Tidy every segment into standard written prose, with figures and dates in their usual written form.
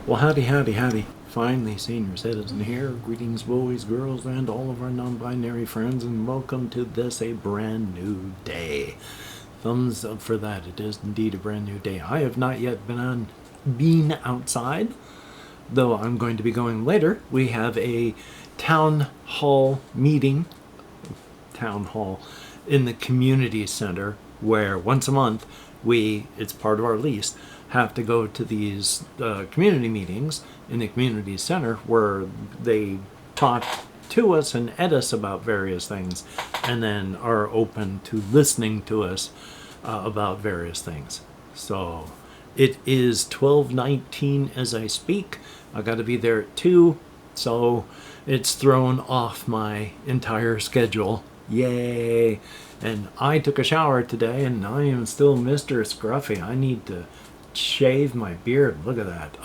Well, howdy, howdy, howdy. Finally, senior citizen here. Greetings, boys, girls, and all of our non-binary friends, and welcome to this, a brand new day. Thumbs up for that. It is indeed a brand new day. I have not yet been outside, though I'm going to be going later. We have a town hall meeting, in the community center, where once a month it's part of our lease, have to go to these community meetings in the community center where they talk to us and ed us about various things, and then are open to listening to us about various things. So it is 12:19 as I speak. I got to be there at 2, so it's thrown off my entire schedule. Yay! And I took a shower today, and I am still Mr. Scruffy. I need to shave my beard. Look at that.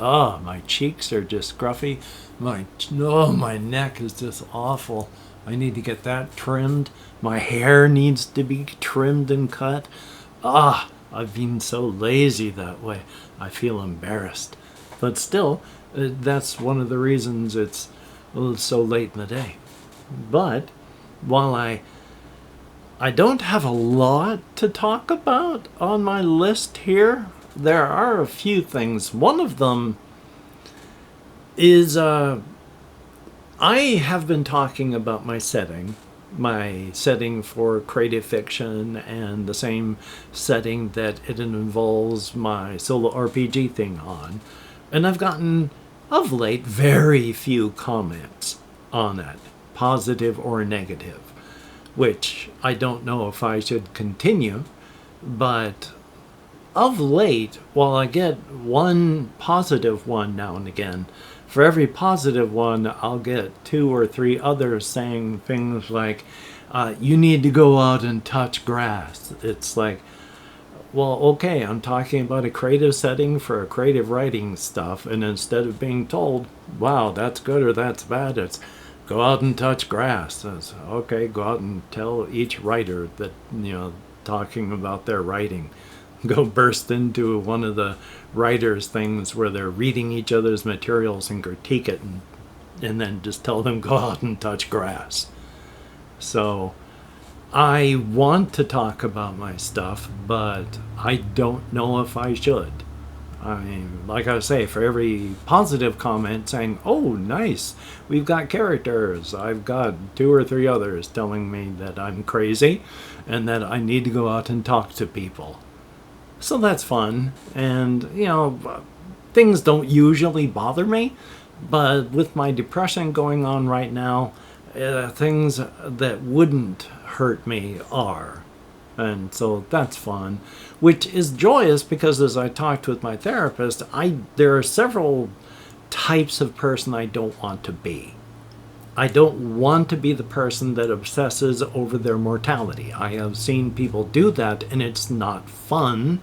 My cheeks are just scruffy. My neck is just awful. I need to get that trimmed. My hair needs to be trimmed and cut. I've been so lazy that way. I feel embarrassed. But still, that's one of the reasons it's so late in the day. But while I don't have a lot to talk about on my list here, there are a few things. One of them is I have been talking about my setting for creative fiction, and the same setting that it involves my solo RPG thing on. And I've gotten, of late, very few comments on it, positive or negative, which I don't know if I should continue, but of late, while I get one positive one now and again, for every positive one, I'll get 2 or 3 others saying things like, you need to go out and touch grass. It's like, well, okay, I'm talking about a creative setting for a creative writing stuff, and instead of being told, wow, that's good or that's bad, it's go out and touch grass. It's, okay, go out and tell each writer that, talking about their writing. Go burst into one of the writers' things where they're reading each other's materials and critique it, and then just tell them go out and touch grass. So I want to talk about my stuff, but I don't know if I should. I mean, like I say, for every positive comment saying, oh, nice, we've got characters, I've got 2 or 3 others telling me that I'm crazy and that I need to go out and talk to people. So that's fun, and, things don't usually bother me, but with my depression going on right now, things that wouldn't hurt me are. And so that's fun, which is joyous because as I talked with my therapist, there are several types of person I don't want to be. I don't want to be the person that obsesses over their mortality. I have seen people do that, and it's not fun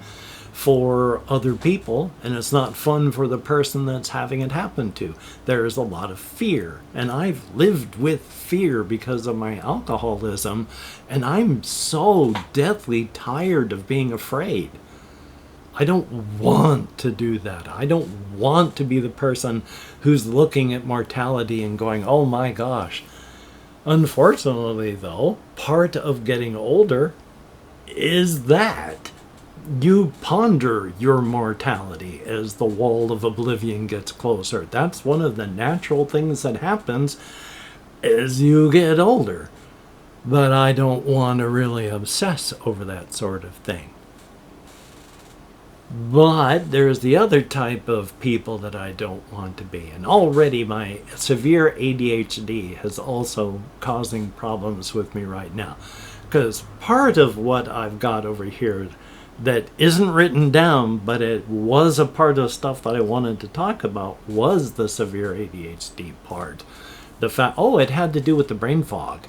for other people, and it's not fun for the person that's having it happen to. There is a lot of fear, and I've lived with fear because of my alcoholism, and I'm so deathly tired of being afraid. I don't want to do that. I don't want to be the person who's looking at mortality and going, oh my gosh. Unfortunately, though, part of getting older is that you ponder your mortality as the wall of oblivion gets closer. That's one of the natural things that happens as you get older. But I don't want to really obsess over that sort of thing. But there's the other type of people that I don't want to be. And already my severe ADHD is also causing problems with me right now. Because part of what I've got over here that isn't written down, but it was a part of stuff that I wanted to talk about, was the severe ADHD part. The fact, it had to do with the brain fog.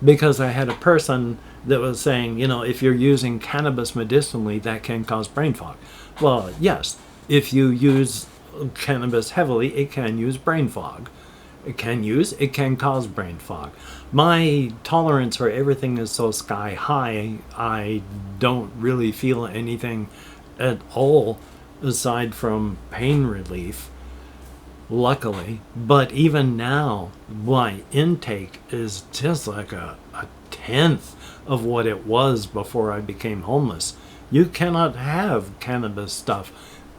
Because I had a person that was saying, if you're using cannabis medicinally, that can cause brain fog. Well, yes, if you use cannabis heavily, it can use brain fog. It can cause brain fog. My tolerance for everything is so sky high, I don't really feel anything at all aside from pain relief. luckily. But even now, my intake is just like a tenth of what it was before I became homeless. You cannot have cannabis stuff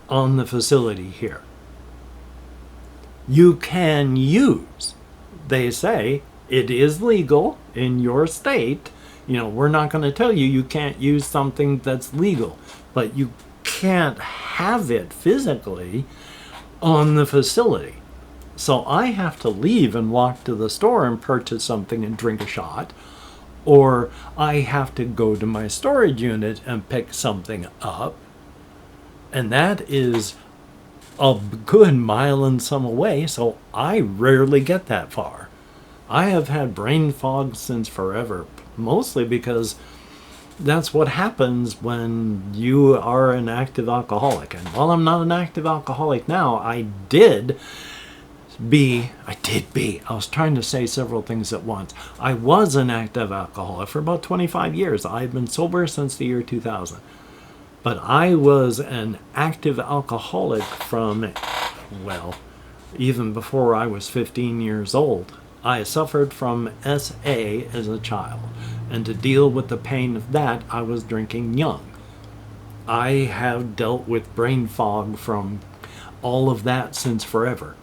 on the facility here. You can use, they say, it is legal in your state. You know, we're not going to tell you you can't use something that's legal, but you can't have it physically on the facility. So I have to leave and walk to the store and purchase something and drink a shot, or I have to go to my storage unit and pick something up, and that is a good mile and some away, so I rarely get that far. I have had brain fog since forever, mostly because that's what happens when you are an active alcoholic. And while I'm not an active alcoholic now, I was trying to say several things at once. I was an active alcoholic for about 25 years. I've been sober since the year 2000. But I was an active alcoholic from, well, even before I was 15 years old. I suffered from SA as a child, and to deal with the pain of that, I was drinking young. I have dealt with brain fog from all of that since forever.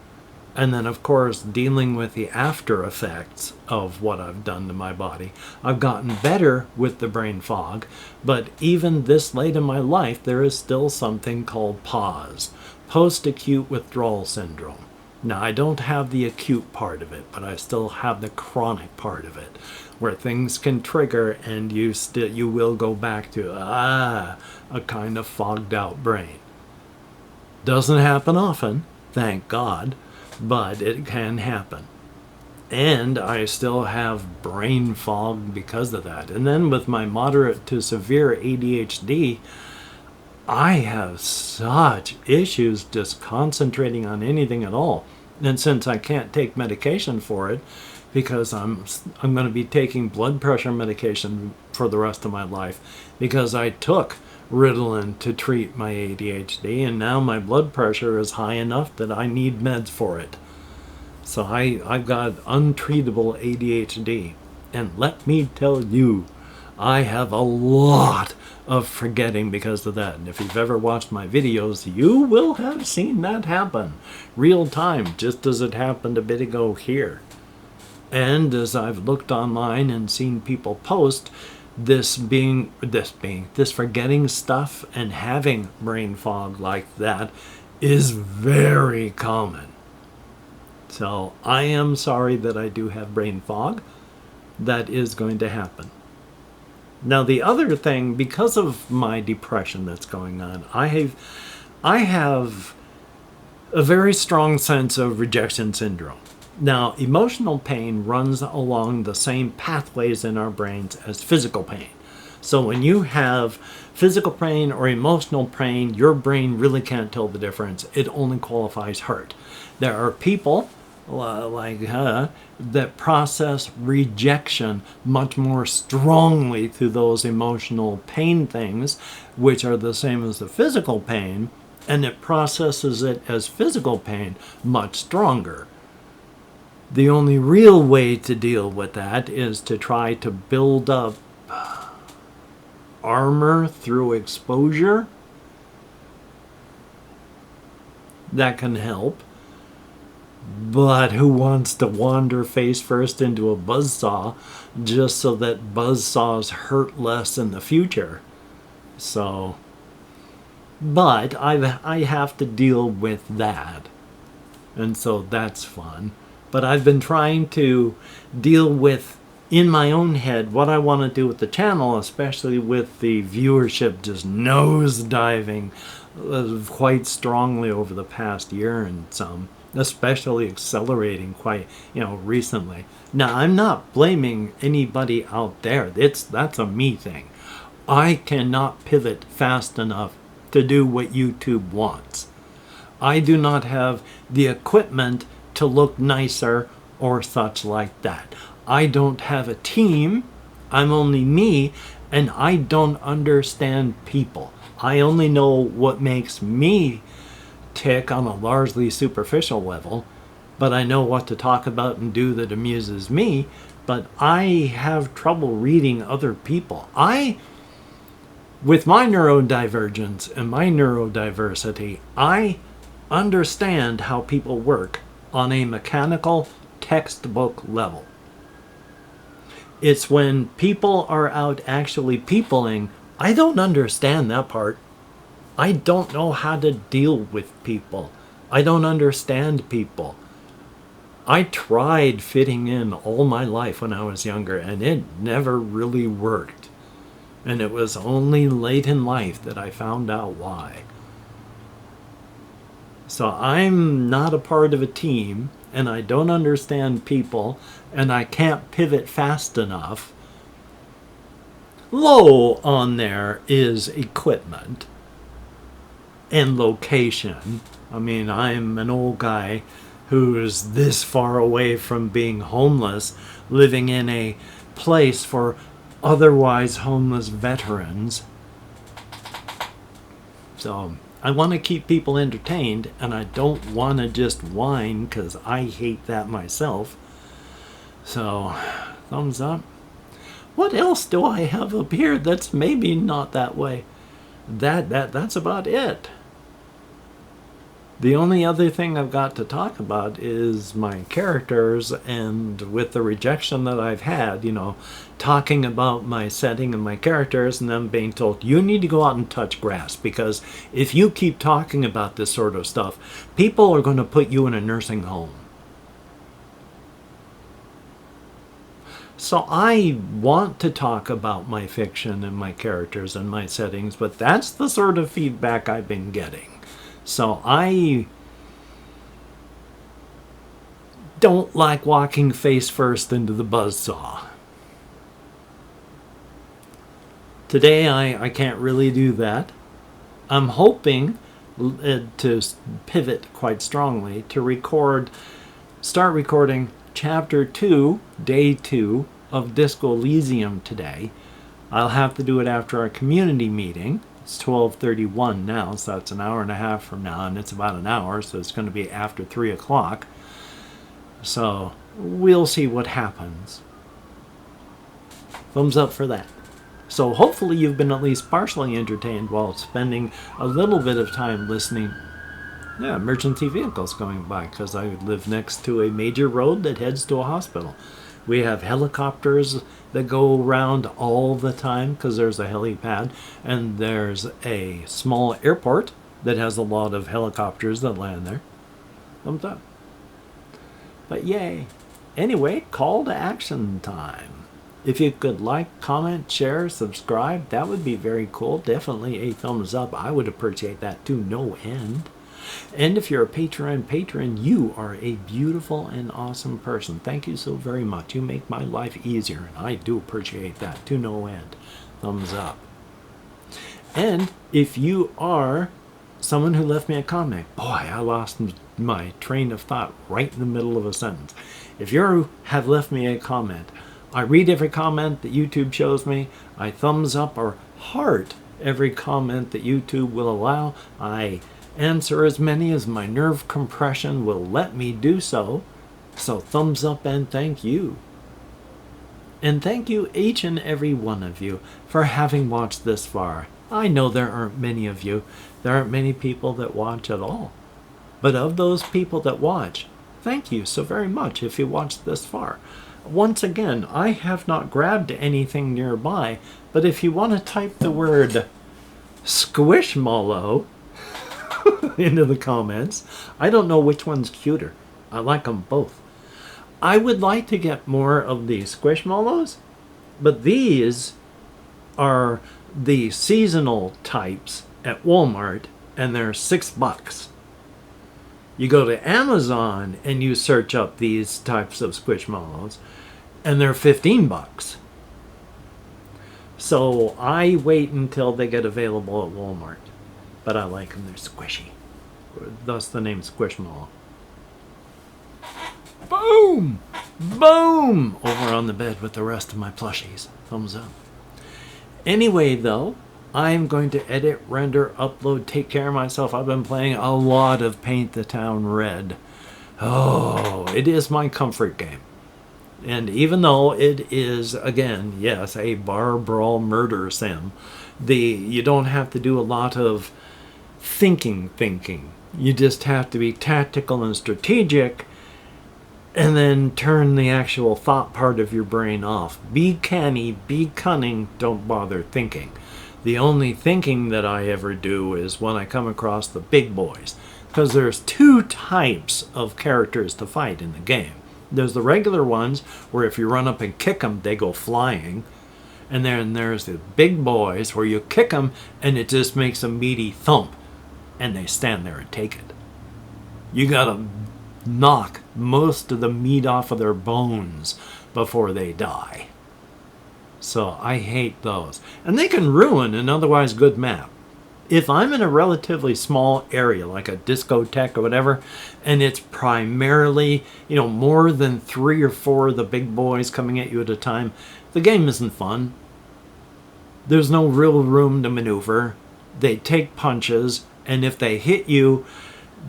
And then, of course, dealing with the after effects of what I've done to my body. I've gotten better with the brain fog, but even this late in my life, there is still something called PAWS, post-acute withdrawal syndrome. Now, I don't have the acute part of it, but I still have the chronic part of it, where things can trigger and you will go back to, a kind of fogged out brain. Doesn't happen often, thank God, but it can happen. And I still have brain fog because of that. And then with my moderate to severe ADHD, I have such issues just concentrating on anything at all. And since I can't take medication for it, because I'm going to be taking blood pressure medication for the rest of my life, because I took Ritalin to treat my ADHD, and now my blood pressure is high enough that I need meds for it. So I've got untreatable ADHD. And let me tell you, I have a lot of forgetting because of that. And if you've ever watched my videos, you will have seen that happen. Real time, just as it happened a bit ago here. And as I've looked online and seen people post, this forgetting stuff and having brain fog like that is very common. So I am sorry that I do have brain fog. That is going to happen. Now the other thing, because of my depression that's going on, I have a very strong sense of rejection syndrome. Now, emotional pain runs along the same pathways in our brains as physical pain. So when you have physical pain or emotional pain, your brain really can't tell the difference. It only qualifies hurt. There are people that process rejection much more strongly through those emotional pain things, which are the same as the physical pain, and it processes it as physical pain much stronger. The only real way to deal with that is to try to build up armor through exposure. That can help. But who wants to wander face first into a buzzsaw just so that buzzsaws hurt less in the future? So, but I have to deal with that. And so that's fun. But I've been trying to deal with, in my own head, what I want to do with the channel, especially with the viewership just nosediving quite strongly over the past year and some, especially accelerating quite, recently. Now, I'm not blaming anybody out there. That's a me thing. I cannot pivot fast enough to do what YouTube wants. I do not have the equipment to look nicer or such like that. I don't have a team. I'm only me, and I don't understand people. I only know what makes me tick on a largely superficial level, but I know what to talk about and do that amuses me. But I have trouble reading other people. With my neurodivergence and my neurodiversity, I understand how people work on a mechanical textbook level. It's when people are out actually peopling, I don't understand that part. I don't know how to deal with people. I don't understand people. I tried fitting in all my life when I was younger, and it never really worked. And it was only late in life that I found out why. So I'm not a part of a team, and I don't understand people, and I can't pivot fast enough. Low on there is equipment and location. I mean, I'm an old guy who's this far away from being homeless, living in a place for otherwise homeless veterans. So I want to keep people entertained, and I don't want to just whine because I hate that myself. So, thumbs up. What else do I have up here that's maybe not that way? That's about it. The only other thing I've got to talk about is my characters, and with the rejection that I've had, talking about my setting and my characters and them being told, you need to go out and touch grass, because if you keep talking about this sort of stuff, people are going to put you in a nursing home. So I want to talk about my fiction and my characters and my settings, but that's the sort of feedback I've been getting. So I don't like walking face first into the buzzsaw. Today I can't really do that. I'm hoping to pivot quite strongly to start recording Chapter 2, Day 2 of Disco Elysium today. I'll have to do it after our community meeting. It's 12:31 now, so that's an hour and a half from now, and it's about an hour, so it's going to be after 3 o'clock. So we'll see what happens. Thumbs up for that. So hopefully you've been at least partially entertained while spending a little bit of time listening. Yeah, emergency vehicles going by, because I live next to a major road that heads to a hospital. We have helicopters that go around all the time because there's a helipad, and there's a small airport that has a lot of helicopters that land there. Thumbs up. But yay. Anyway, call to action time. If you could like, comment, share, subscribe, that would be very cool. Definitely a thumbs up. I would appreciate that to no end. And if you're a patron, you are a beautiful and awesome person. Thank you so very much. You make my life easier, and I do appreciate that to no end. Thumbs up. And if you are someone who left me a comment, boy, I lost my train of thought right in the middle of a sentence. If you have left me a comment, I read every comment that YouTube shows me. I thumbs up or heart every comment that YouTube will allow. I answer as many as my nerve compression will let me do so. So thumbs up and thank you. And thank you each and every one of you for having watched this far. I know there aren't many of you. There aren't many people that watch at all. But of those people that watch, thank you so very much if you watched this far. Once again, I have not grabbed anything nearby, but if you want to type the word Squishmallow into the comments. I don't know which one's cuter. I like them both. I would like to get more of the Squishmallows, but these are the seasonal types at Walmart, and they're $6. You go to Amazon and you search up these types of Squishmallows, and they're $15. So I wait until they get available at Walmart. But I like them, they're squishy. Thus the name Squishmallow. Boom! Boom! Over on the bed with the rest of my plushies. Thumbs up. Anyway, though, I'm going to edit, render, upload, take care of myself. I've been playing a lot of Paint the Town Red. Oh, it is my comfort game. And even though it is, again, yes, a bar brawl murder sim, you don't have to do a lot of thinking. You just have to be tactical and strategic, and then turn the actual thought part of your brain off. Be canny, be cunning, don't bother thinking. The only thinking that I ever do is when I come across the big boys. Because there's two types of characters to fight in the game. There's the regular ones, where if you run up and kick them, they go flying. And then there's the big boys, where you kick them, and it just makes a meaty thump. And they stand there and take it. You gotta knock most of the meat off of their bones before they die. So I hate those. And they can ruin an otherwise good map. If I'm in a relatively small area, like a discotheque or whatever, and it's primarily, more than 3 or 4 of the big boys coming at you at a time, the game isn't fun. There's no real room to maneuver. They take punches, and if they hit you,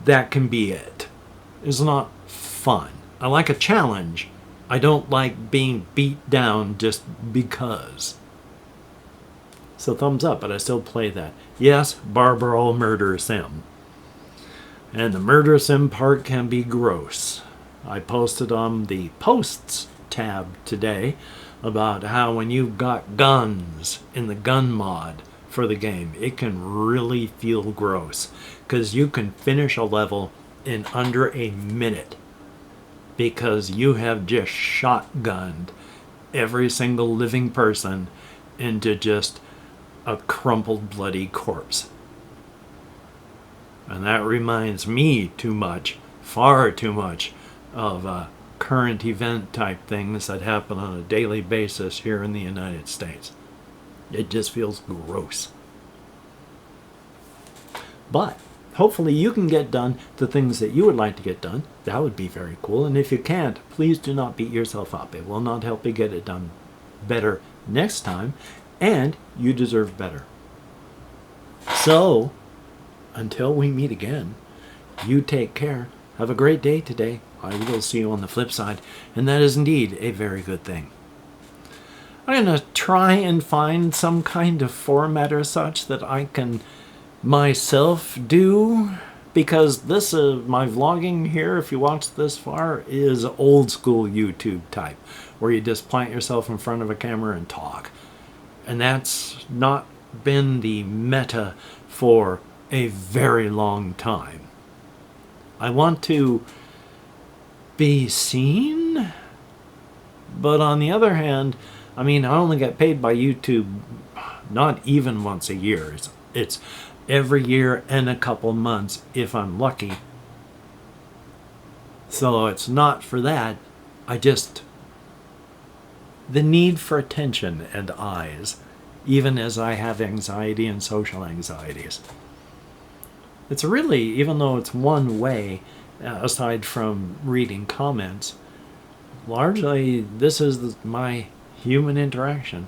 that can be it. It's not fun. I like a challenge. I don't like being beat down just because. So thumbs up, but I still play that. Yes, bar brawl murder sim. And the murder sim part can be gross. I posted on the posts tab today about how when you've got guns in the gun mod for the game, it can really feel gross. Because you can finish a level in under a minute. Because you have just shotgunned every single living person into just a crumpled, bloody corpse. And that reminds me far too much, of current event type things that happen on a daily basis here in the United States. It just feels gross. But hopefully you can get done the things that you would like to get done. That would be very cool. And if you can't, please do not beat yourself up. It will not help you get it done better next time. And you deserve better. So, until we meet again, you take care. Have a great day today. I will see you on the flip side. And that is indeed a very good thing. I'm going to try and find some kind of format or such that I can myself do, because this is my vlogging here, if you watch this far, is old school YouTube type, where you just plant yourself in front of a camera and talk. And that's not been the meta for a very long time. I want to be seen, but on the other hand, I only get paid by YouTube not even once a year. It's every year and a couple months if I'm lucky. So it's not for that. The need for attention and eyes, even as I have anxiety and social anxieties. It's really, even though it's one way, aside from reading comments, largely this is my human interaction.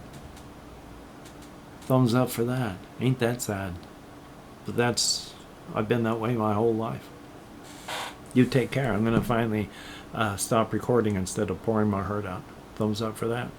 Thumbs up for that. Ain't that sad? But I've been that way my whole life. You take care. I'm going to finally stop recording instead of pouring my heart out. Thumbs up for that.